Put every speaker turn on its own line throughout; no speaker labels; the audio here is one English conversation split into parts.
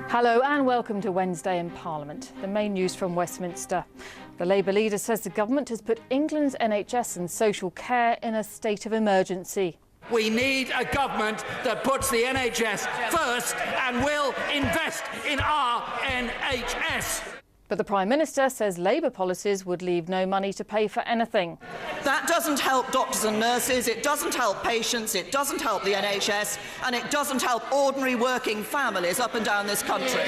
Hello and welcome to Wednesday in Parliament. The main news from Westminster. The Labour leader says the government has put England's NHS and social care in a state of emergency.
We need a government that puts the NHS first and will invest in our NHS.
But the Prime Minister says Labour policies would leave no money to pay for anything.
That doesn't help doctors and nurses, it doesn't help patients, it doesn't help the NHS, and it doesn't help ordinary working families up and down this country.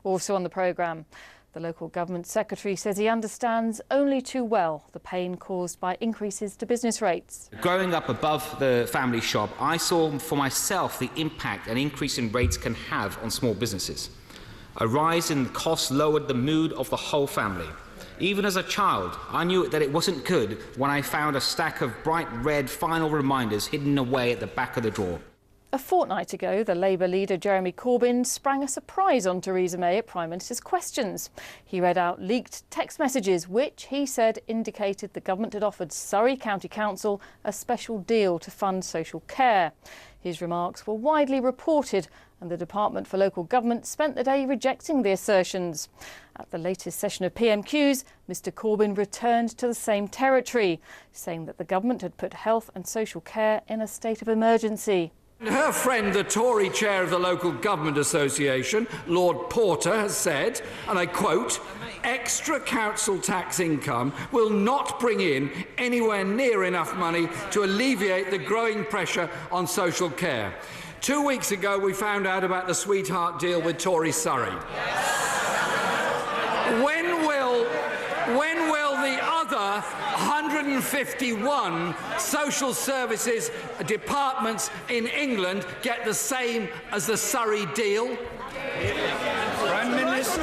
Also on the programme, the local government secretary says he understands only too well the pain caused by increases to business rates.
Growing up above the family shop, I saw for myself the impact an increase in rates can have on small businesses. A rise in costs lowered the mood of the whole family. Even as a child, I knew that it wasn't good when I found a stack of bright red final reminders hidden away at the back of the drawer.
A fortnight ago, the Labour leader Jeremy Corbyn sprang a surprise on Theresa May at Prime Minister's questions. He read out leaked text messages which, he said, indicated the government had offered Surrey County Council a special deal to fund social care. His remarks were widely reported and the Department for Local Government spent the day rejecting the assertions. At the latest session of PMQs, Mr Corbyn returned to the same territory, saying that the government had put health and social care in a state of emergency.
Her friend, the Tory chair of the Local Government Association, Lord Porter, has said, and I quote, "Extra council tax income will not bring in anywhere near enough money to alleviate the growing pressure on social care." 2 weeks ago, we found out about the sweetheart deal with Tory Surrey. When will the other 151 social services departments in England get the same as the Surrey deal?
Prime Minister.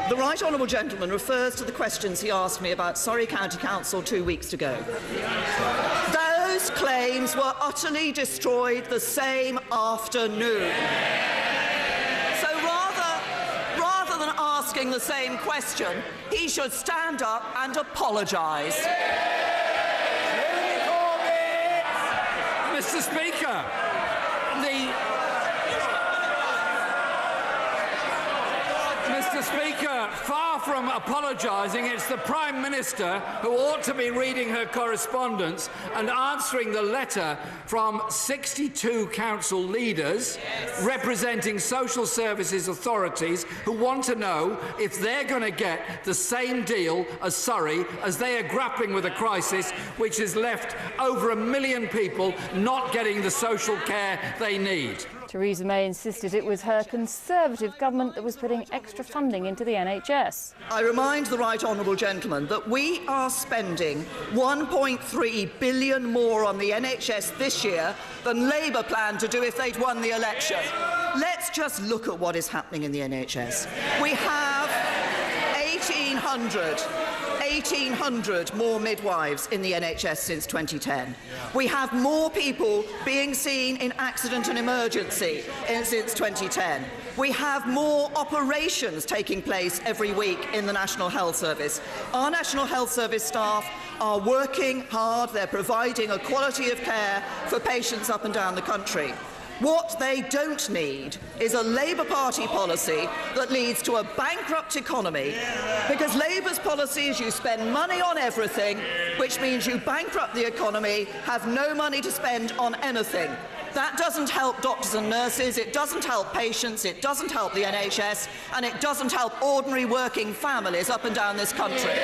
The Right Honourable Gentleman refers to the questions he asked me about Surrey County Council 2 weeks ago. Those claims were utterly destroyed the same afternoon. So rather than asking the same question, he should stand up and apologise.
Mr. Speaker, far from apologising, it's the Prime Minister who ought to be reading her correspondence and answering the letter from 62 council leaders representing social services authorities who want to know if they're going to get the same deal as Surrey as they are grappling with a crisis which has left over 1 million people not getting the social care they need.
Theresa May insisted it was her Conservative government that was putting extra funding into the NHS.
I remind the Right Honourable Gentleman that we are spending £1.3 billion more on the NHS this year than Labour planned to do if they'd won the election. Let's just look at what is happening in the NHS. We have 1,800 more midwives in the NHS since 2010. We have more people being seen in accident and emergency since 2010. We have more operations taking place every week in the National Health Service. Our National Health Service staff are working hard. They're providing a quality of care for patients up and down the country. What they don't need is a Labour Party policy that leads to a bankrupt economy, because Labour's policy is you spend money on everything, which means you bankrupt the economy, have no money to spend on anything. That doesn't help doctors and nurses, it doesn't help patients, it doesn't help the NHS, and it doesn't help ordinary working families up and down this country.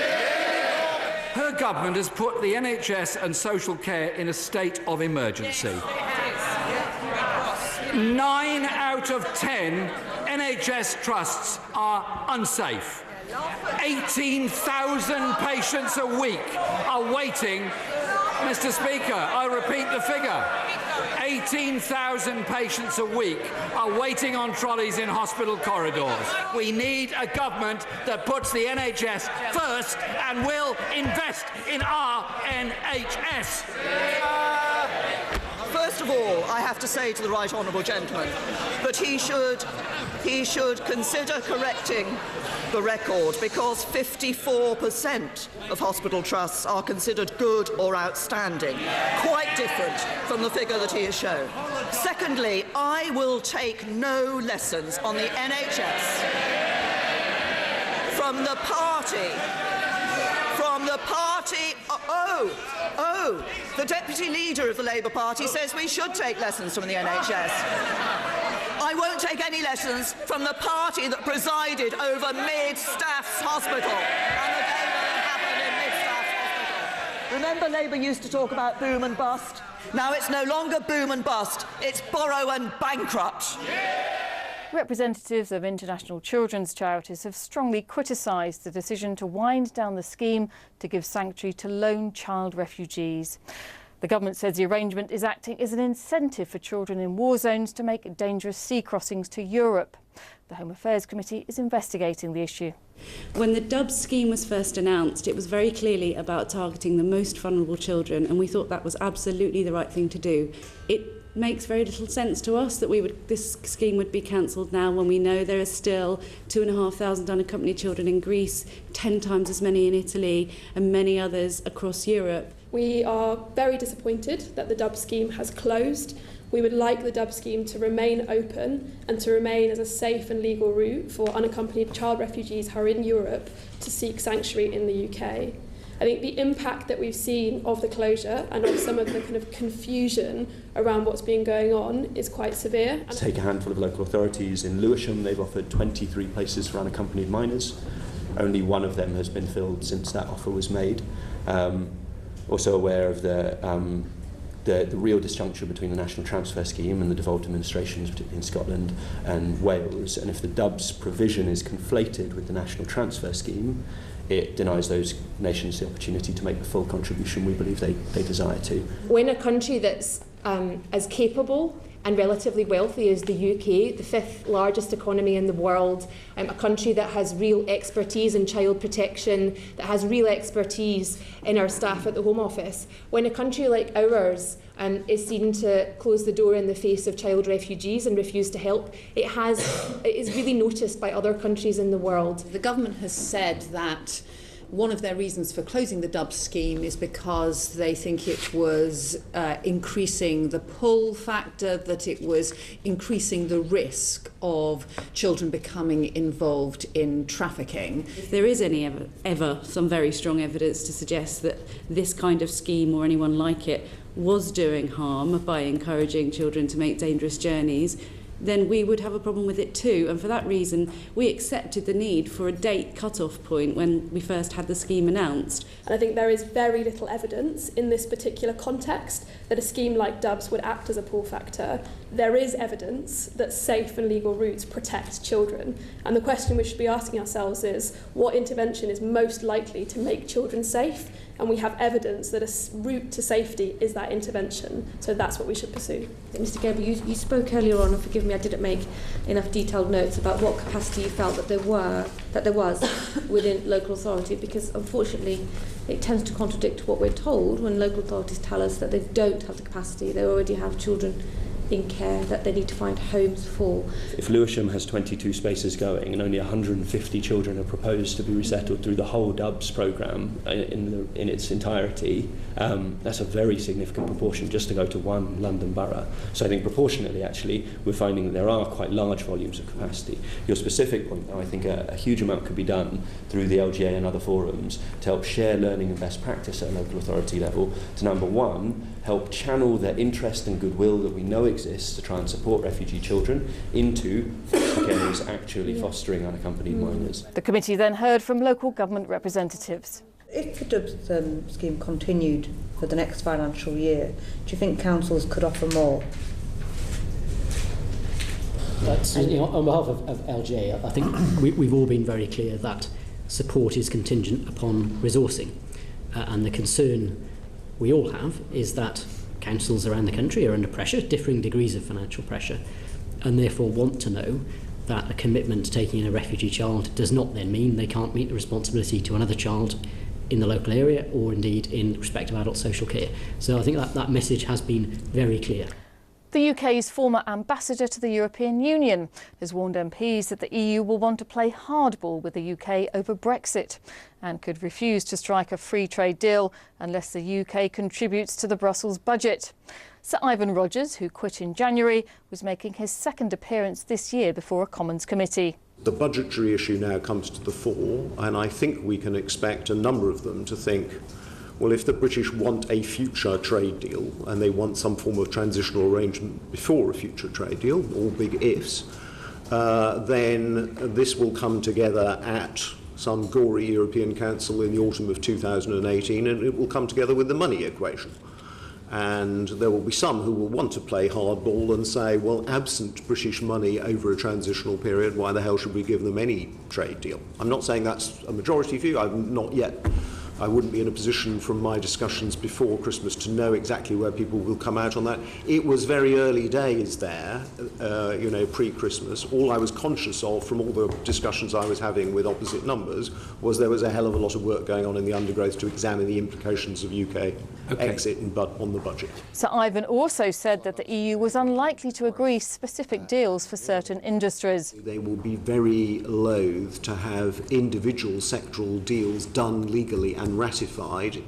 Her government has put the NHS and social care in a state of emergency. 9 out of 10 NHS trusts are unsafe. 18,000 patients a week are waiting. Mr. Speaker, I repeat the figure. 18,000 patients a week are waiting on trolleys in hospital corridors. We need a government that puts the NHS first and will invest in our NHS.
First of all, I have to say to the Right Honourable Gentleman that he should consider correcting the record, because 54% of hospital trusts are considered good or outstanding, quite different from the figure that he has shown. Secondly, I will take no lessons on the NHS from the party. The Deputy Leader of the Labour Party says we should take lessons from the NHS. I won't take any lessons from the party that presided over Mid-Staffs Hospital and the day when it happened in Mid-Staffs Hospital. Remember, Labour used to talk about boom and bust? Now it's no longer boom and bust, it's borrow and bankrupt.
Representatives of international children's charities have strongly criticised the decision to wind down the scheme to give sanctuary to lone child refugees. The government says the arrangement is acting as an incentive for children in war zones to make dangerous sea crossings to Europe. The Home Affairs Committee is investigating the issue.
When the DUBS scheme was first announced, it was very clearly about targeting the most vulnerable children, and we thought that was absolutely the right thing to do. It makes very little sense to us that this scheme would be cancelled now when we know there are still 2,500 unaccompanied children in Greece, 10 times as many in Italy and many others across Europe.
We are very disappointed that the DUBS scheme has closed. We would like the DUBS scheme to remain open and to remain as a safe and legal route for unaccompanied child refugees who are in Europe to seek sanctuary in the UK. I think the impact that we've seen of the closure and of some of the kind of confusion around what's been going on is quite severe.
To take a handful of local authorities in Lewisham, they've offered 23 places for unaccompanied minors. Only one of them has been filled since that offer was made. Also aware of the real disjuncture between the National Transfer Scheme and the devolved administrations, particularly in Scotland and Wales. And if the DUBS provision is conflated with the National Transfer Scheme, it denies those nations the opportunity to make the full contribution we believe they desire to.
When a country that's as capable and relatively wealthy as the UK, the 5th largest economy in the world, a country that has real expertise in child protection, that has real expertise in our staff at the Home Office, when a country like ours is seen to close the door in the face of child refugees and refuse to help, it is really noticed by other countries in the world.
The government has said that one of their reasons for closing the DUBS scheme is because they think it was increasing the pull factor, that it was increasing the risk of children becoming involved in trafficking.
If there is ever some very strong evidence to suggest that this kind of scheme or anyone like it was doing harm by encouraging children to make dangerous journeys, then we would have a problem with it too. And for that reason, we accepted the need for a date cut-off point when we first had the scheme announced.
And I think there is very little evidence in this particular context that a scheme like DUBS would act as a pull factor. There is evidence that safe and legal routes protect children. And the question we should be asking ourselves is, what intervention is most likely to make children safe? And we have evidence that a route to safety is that intervention. So that's what we should pursue.
Mr Gabriel, you spoke earlier on, and forgive me, I didn't make enough detailed notes about what capacity you felt that there was within local authority, because unfortunately it tends to contradict what we're told when local authorities tell us that they don't have the capacity, they already have children in care that they need to find homes for.
If Lewisham has 22 spaces going and only 150 children are proposed to be resettled through the whole DUBS programme in its entirety, that's a very significant proportion just to go to one London borough. So I think proportionately, actually, we're finding that there are quite large volumes of capacity. Your specific point, though, I think a huge amount could be done through the LGA and other forums to help share learning and best practice at a local authority level to, number one, help channel the interest and goodwill that we know exists to try and support refugee children into foster carers actually fostering unaccompanied minors.
The committee then heard from local government representatives.
If the DUBS scheme continued for the next financial year, do you think councils could offer more?
That's, on behalf of LGA, I think we've all been very clear that support is contingent upon resourcing, and the concern we all have is that councils around the country are under pressure, differing degrees of financial pressure, and therefore want to know that a commitment to taking in a refugee child does not then mean they can't meet the responsibility to another child in the local area or indeed in respect of adult social care. So I think that message has been very clear.
The UK's former ambassador to the European Union has warned MPs that the EU will want to play hardball with the UK over Brexit and could refuse to strike a free trade deal unless the UK contributes to the Brussels budget. Sir Ivan Rogers, who quit in January, was making his second appearance this year before a Commons committee.
The budgetary issue now comes to the fore, and I think we can expect a number of them to think, well, if the British want a future trade deal and they want some form of transitional arrangement before a future trade deal, all big ifs, then this will come together at some gory European Council in the autumn of 2018, and it will come together with the money equation. And there will be some who will want to play hardball and say, well, absent British money over a transitional period, why the hell should we give them any trade deal? I'm not saying that's a majority view. I wouldn't be in a position from my discussions before Christmas to know exactly where people will come out on that. It was very early days there, pre-Christmas. All I was conscious of from all the discussions I was having with opposite numbers was there was a hell of a lot of work going on in the undergrowth to examine the implications of UK exit on the budget.
Sir Ivan also said that the EU was unlikely to agree specific deals for certain industries.
They will be very loath to have individual sectoral deals done legally and ratified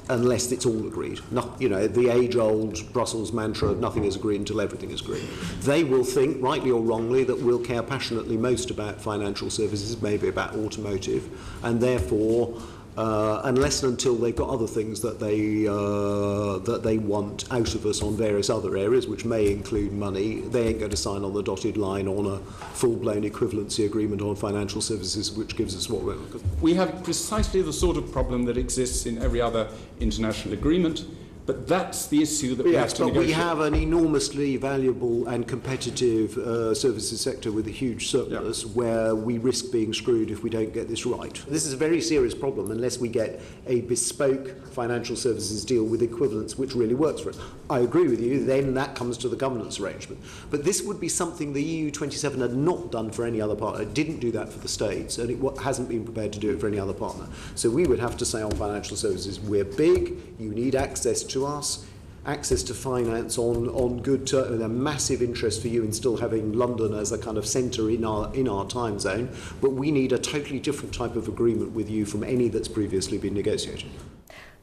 unless it's all agreed. The age-old Brussels mantra, nothing is agreed until everything is agreed. They will think, rightly or wrongly, that we'll care passionately most about financial services, maybe about automotive, and therefore unless and until they've got other things that they want out of us on various other areas, which may include money, they ain't going to sign on the dotted line on a full-blown equivalency agreement on financial services, which gives us what we're...
We have precisely the sort of problem that exists in every other international agreement, but that's the issue that we have to negotiate.
We have an enormously valuable and competitive services sector with a huge surplus where we risk being screwed if we don't get this right. This is a very serious problem unless we get a bespoke financial services deal with equivalence which really works for us. I agree with you, then that comes to the governance arrangement. But this would be something the EU27 had not done for any other partner. It didn't do that for the States, and it hasn't been prepared to do it for any other partner. So we would have to say on financial services, we're big, you need access to us, access to finance on good terms, and a massive interest for you in still having London as a kind of centre in our time zone, but we need a totally different type of agreement with you from any that's previously been negotiated.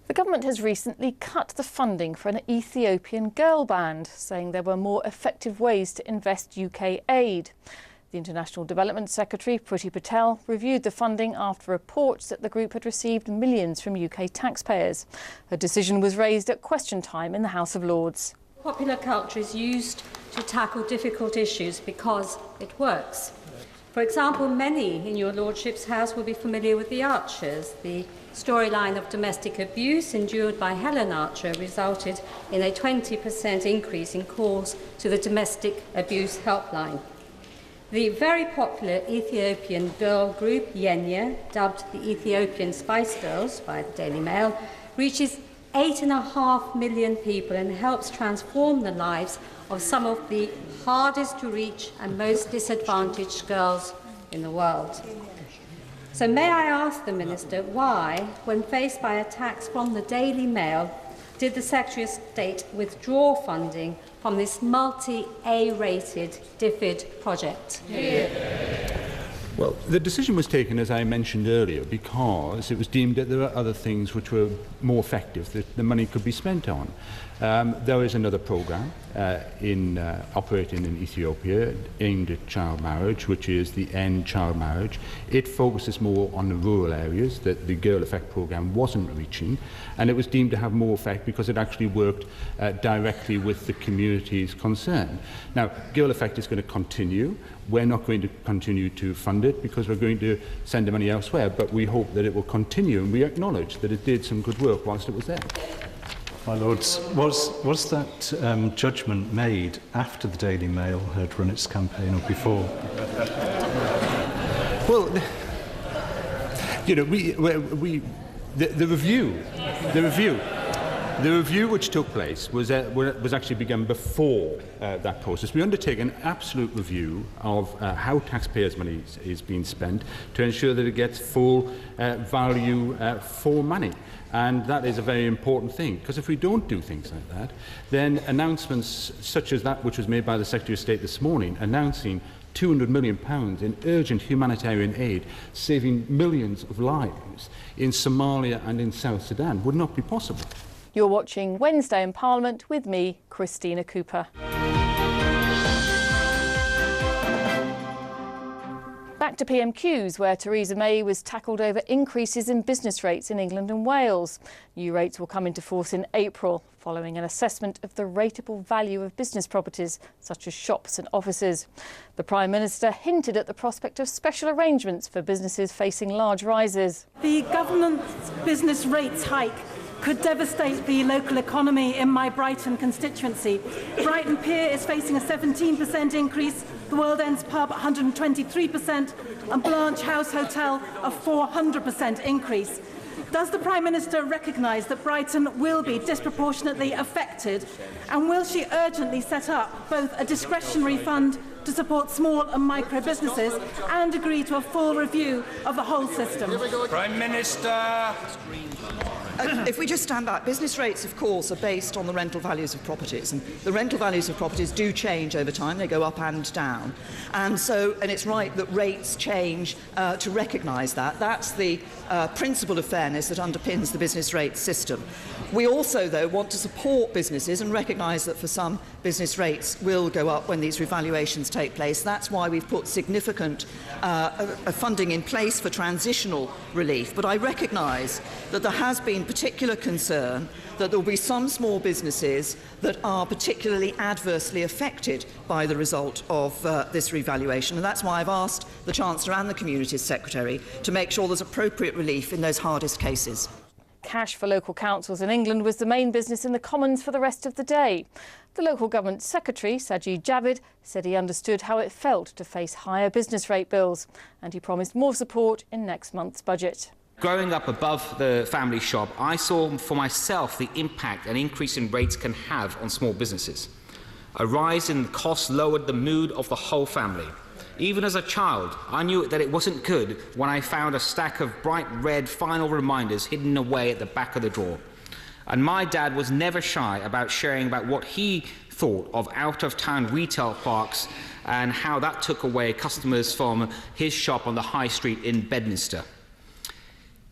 The government has recently cut the funding for an Ethiopian girl band, saying there were more effective ways to invest UK aid. The International Development Secretary, Priti Patel, reviewed the funding after reports that the group had received millions from UK taxpayers. Her decision was raised at question time in the House of Lords.
Popular culture is used to tackle difficult issues because it works. For example, many in your Lordship's House will be familiar with the Archers. The storyline of domestic abuse endured by Helen Archer resulted in a 20% increase in calls to the Domestic Abuse Helpline. The very popular Ethiopian girl group, Yenya, dubbed the Ethiopian Spice Girls by the Daily Mail, reaches 8.5 million people and helps transform the lives of some of the hardest to reach and most disadvantaged girls in the world. So may I ask the Minister why, when faced by attacks from the Daily Mail, did the Secretary of State withdraw funding from this multi-A-rated DFID project?
Well, the decision was taken, as I mentioned earlier, because it was deemed that there were other things which were more effective that the money could be spent on. There is another programme operating in Ethiopia aimed at child marriage, which is the End Child Marriage. It focuses more on the rural areas that the Girl Effect programme wasn't reaching, and it was deemed to have more effect because it actually worked directly with the communities concerned. Now, Girl Effect is going to continue. We're not going to continue to fund it because we're going to send the money elsewhere, but we hope that it will continue, and we acknowledge that it did some good work whilst it was there.
My Lords, was that judgment made after the Daily Mail had run its campaign or before?
Well, the review The review which took place was actually begun before that process. We undertake an absolute review of how taxpayers' money is being spent to ensure that it gets full value for money. And that is a very important thing, because if we don't do things like that, then announcements such as that which was made by the Secretary of State this morning, announcing £200 million in urgent humanitarian aid, saving millions of lives in Somalia and in South Sudan, would not be possible.
You're watching Wednesday in Parliament with me, Christina Cooper. Back to PMQs, where Theresa May was tackled over increases in business rates in England and Wales. New rates will come into force in April, following an assessment of the rateable value of business properties, such as shops and offices. The Prime Minister hinted at the prospect of special arrangements for businesses facing large rises.
The government's business rates hike could devastate the local economy in my Brighton constituency. Brighton Pier is facing a 17% increase, the World End's pub 123%, and Blanche House Hotel a 400% increase. Does the Prime Minister recognise that Brighton will be disproportionately affected, and will she urgently set up both a discretionary fund to support small and micro businesses and agree to a full review of the whole system?
Prime Minister.
If we just stand back, business rates, of course, are based on the rental values of properties, and the rental values of properties do change over time. They go up and down, and it's right that rates change to recognise that. That's the principle of fairness that underpins the business rate system. We also, though, want to support businesses and recognise that for some, business rates will go up when these revaluations take place. That's why we've put significant funding in place for transitional relief. But I recognise that there has been particular concern that there will be some small businesses that are particularly adversely affected by the result of this revaluation. And that's why I've asked the Chancellor and the Communities Secretary to make sure there's appropriate relief in those hardest cases.
Cash for local councils in England was the main business in the Commons for the rest of the day. The local government secretary, Sajid Javid, said he understood how it felt to face higher business rate bills, and he promised more support in next month's budget.
Growing up above the family shop, I saw for myself the impact an increase in rates can have on small businesses. A rise in costs lowered the mood of the whole family. Even as a child, I knew that it wasn't good when I found a stack of bright red final reminders hidden away at the back of the drawer. And my dad was never shy about sharing about what he thought of out-of-town retail parks and how that took away customers from his shop on the high street in Bedminster.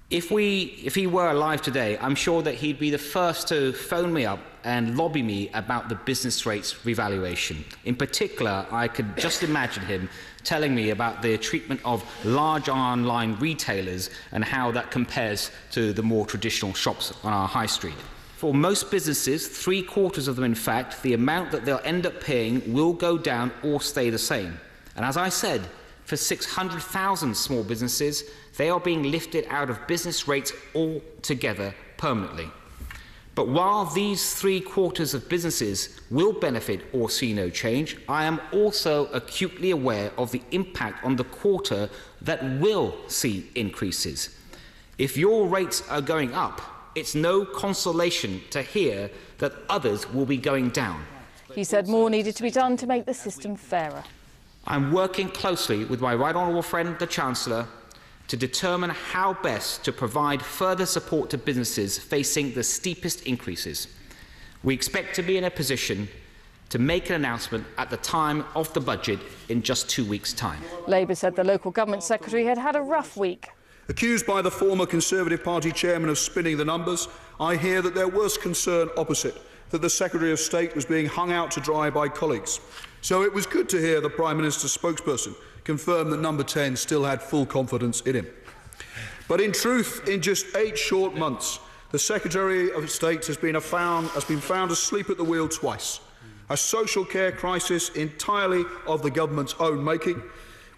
If he were alive today, I'm sure that he'd be the first to phone me up and lobby me about the business rates revaluation. In particular, I could just imagine him telling me about the treatment of large online retailers and how that compares to the more traditional shops on our high street. For most businesses, 3/4 of them in fact, the amount that they'll end up paying will go down or stay the same. And as I said, for 600,000 small businesses, they are being lifted out of business rates altogether permanently. But while these 3/4 of businesses will benefit or see no change, I am also acutely aware of the impact on the quarter that will see increases. If your rates are going up, it's no consolation to hear that others will be going down.
He said more needed to be done to make the system fairer.
I'm working closely with my right honourable friend, the Chancellor, to determine how best to provide further support to businesses facing the steepest increases. We expect to be in a position to make an announcement at the time of the budget in just 2 weeks' time.
Labour said the local government secretary had had a rough week.
Accused by the former Conservative Party chairman of spinning the numbers, I hear that there was concern opposite, that the Secretary of State was being hung out to dry by colleagues. So it was good to hear the Prime Minister's spokesperson confirm that Number 10 still had full confidence in him. But in truth, in just 8 short months, the Secretary of State has been found asleep at the wheel twice. A social care crisis entirely of the government's own making,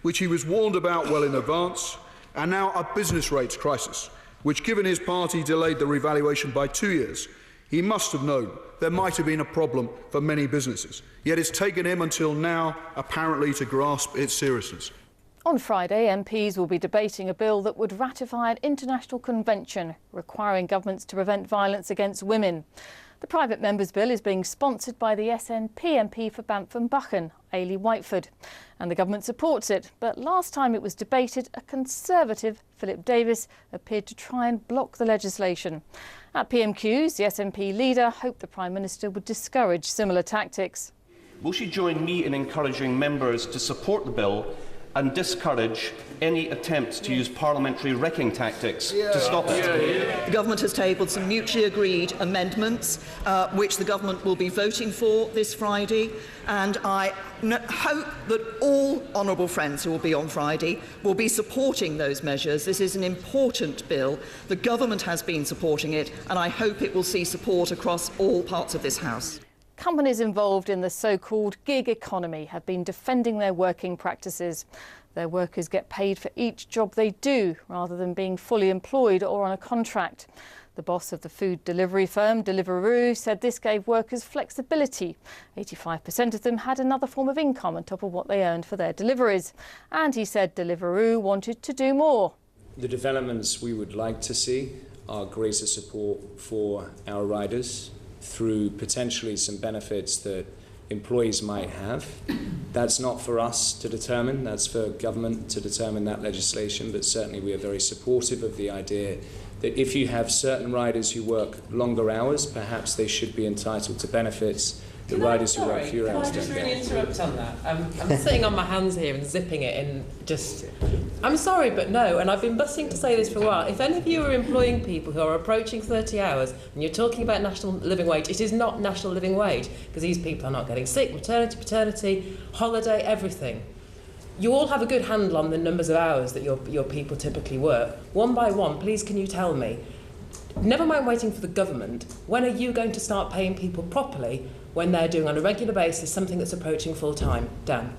which he was warned about well in advance, and now a business rates crisis, which, given his party delayed the revaluation by 2 years, he must have known there might have been a problem for many businesses. Yet it's taken him until now, apparently, to grasp its seriousness.
On Friday, MPs will be debating a bill that would ratify an international convention requiring governments to prevent violence against women. The private member's bill is being sponsored by the SNP MP for Banff Buchan, Ailey Whiteford, and the government supports it. But last time it was debated, a Conservative, Philip Davis, appeared to try and block the legislation. At PMQs, the SNP leader hoped the Prime Minister would discourage similar tactics.
Will she join me in encouraging members to support the bill and discourage any attempts to use parliamentary wrecking tactics to stop it?
The government has tabled some mutually agreed amendments, which the government will be voting for this Friday, and I hope that all honourable friends who will be on Friday will be supporting those measures. This is an important bill. The government has been supporting it, and I hope it will see support across all parts of this House.
Companies involved in the so-called gig economy have been defending their working practices. Their workers get paid for each job they do, rather than being fully employed or on a contract. The boss of the food delivery firm Deliveroo said this gave workers flexibility. 85% of them had another form of income on top of what they earned for their deliveries. And he said Deliveroo wanted to do more.
The developments we would like to see are greater support for our riders through potentially some benefits that employees might have. That's not for us to determine, that's for government to determine that legislation, but certainly we are very supportive of the idea that if you have certain riders who work longer hours, perhaps they should be entitled to benefits. The riders who work fewer hours don't get.
Can I just really interrupt on that? I'm sitting on my hands here and zipping it in I'm sorry, but no, and I've been busting to say this for a while. If any of you are employing people who are approaching 30 hours and you're talking about national living wage, it is not national living wage, because these people are not getting sick, maternity, paternity, holiday, everything. You all have a good handle on the numbers of hours that your people typically work. One by one, please can you tell me, never mind waiting for the government, when are you going to start paying people properly when they're doing on a regular basis something that's approaching full time? Dan.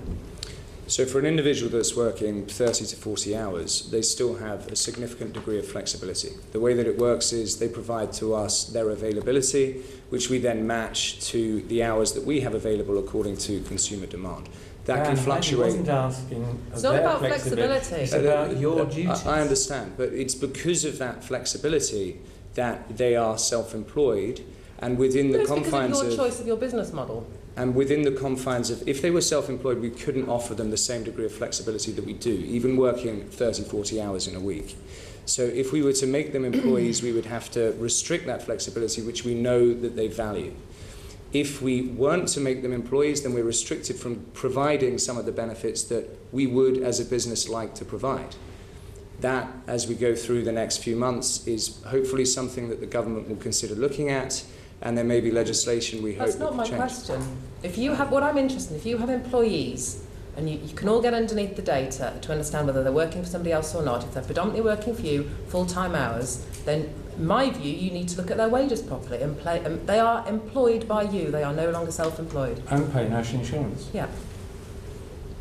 So for an individual that's working 30 to 40 hours, they still have a significant degree of flexibility. The way that it works is they provide to us their availability, which we then match to the hours that we have available according to consumer demand. That can fluctuate.
It's not about flexibility.
It's about your duties. I understand, but it's because of that flexibility that they are self-employed, and within the confines
of your choice of your business model.
And within the confines of, if they were self-employed, we couldn't offer them the same degree of flexibility that we do, even working 30, 40 hours in a week. So if we were to make them employees, we would have to restrict that flexibility, which we know that they value. If we weren't to make them employees, then we're restricted from providing some of the benefits that we would, as a business, like to provide. That, as we go through the next few months, is hopefully something that the government will consider looking at, and there may be legislation we hope
That's not my question. If you have, what I'm interested in, if you have employees, and you can all get underneath the data to understand whether they're working for somebody else or not, if they're predominantly working for you, full-time hours, then in my view, you need to look at their wages properly and they are employed by you, they are no longer self-employed. And pay national insurance. Yeah.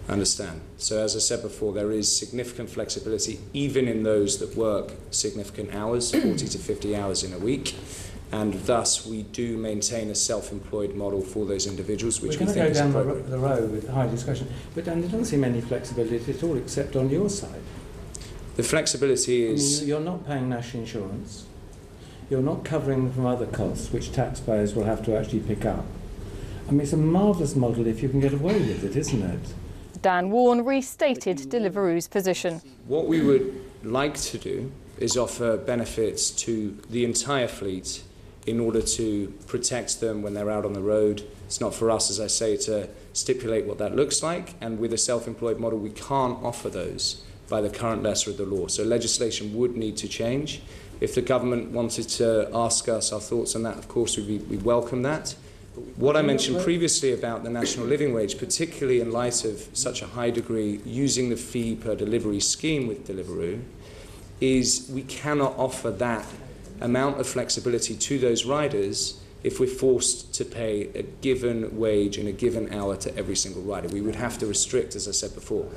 I understand. So as I said before, there is significant flexibility even in those that work significant hours, 40 to 50 hours in a week, and thus we do maintain a self-employed model for those individuals, which we think is appropriate.
We're going to go down the road with high discussion, but Dan, there doesn't seem any flexibility at all except on your side.
The flexibility is...
You're not paying national insurance, you're not covering from other costs which taxpayers will have to actually pick up. I mean, it's a marvellous model if you can get away with it, isn't it?
Dan Warren restated Deliveroo's position.
What we would like to do is offer benefits to the entire fleet in order to protect them when they're out on the road. It's not for us, as I say, to stipulate what that looks like, and with a self-employed model we can't offer those by the current letter of the law. So legislation would need to change. If the government wanted to ask us our thoughts on that, of course we welcome that. What I mentioned previously about the national living wage, particularly in light of such a high degree using the fee per delivery scheme with Deliveroo, is we cannot offer that amount of flexibility to those riders if we're forced to pay a given wage in a given hour to every single rider. We would have to restrict, as I said before,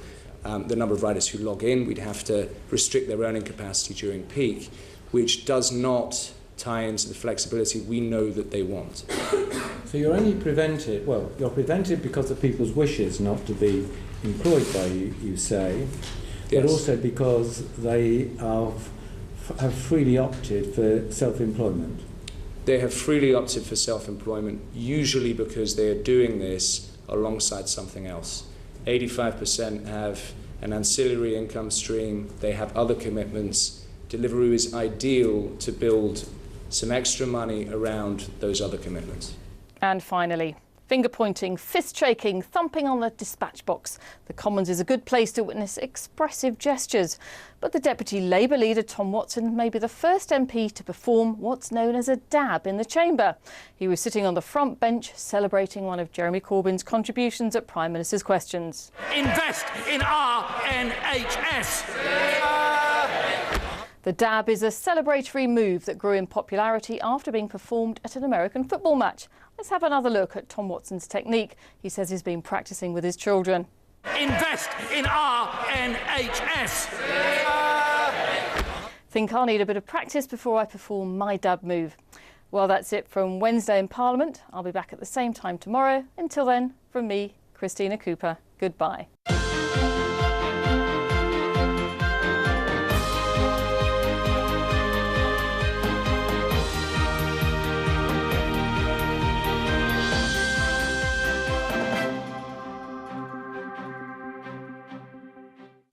the number of riders who log in. We'd have to restrict their earning capacity during peak, which does not tie into the flexibility we know that they want.
So you're only prevented, well, you're prevented because of people's wishes not to be employed by you, you say.
but also because they have freely opted for self-employment.
They have freely opted for self-employment, usually because they are doing this alongside something else. 85% have an ancillary income stream, they have other commitments. Deliveroo is ideal to build some extra money around those other commitments.
And finally, finger-pointing, fist-shaking, thumping on the dispatch box. The Commons is a good place to witness expressive gestures. But the Deputy Labour leader, Tom Watson, may be the first MP to perform what's known as a dab in the chamber. He was sitting on the front bench celebrating one of Jeremy Corbyn's contributions at Prime Minister's Questions.
Invest in our NHS.
The dab is a celebratory move that grew in popularity after being performed at an American football match. Let's have another look at Tom Watson's technique. He says he's been practising with his children.
Invest in our NHS.
Think I'll need a bit of practice before I perform my dab move. Well, that's it from Wednesday in Parliament. I'll be back at the same time tomorrow. Until then, from me, Christina Cooper, goodbye.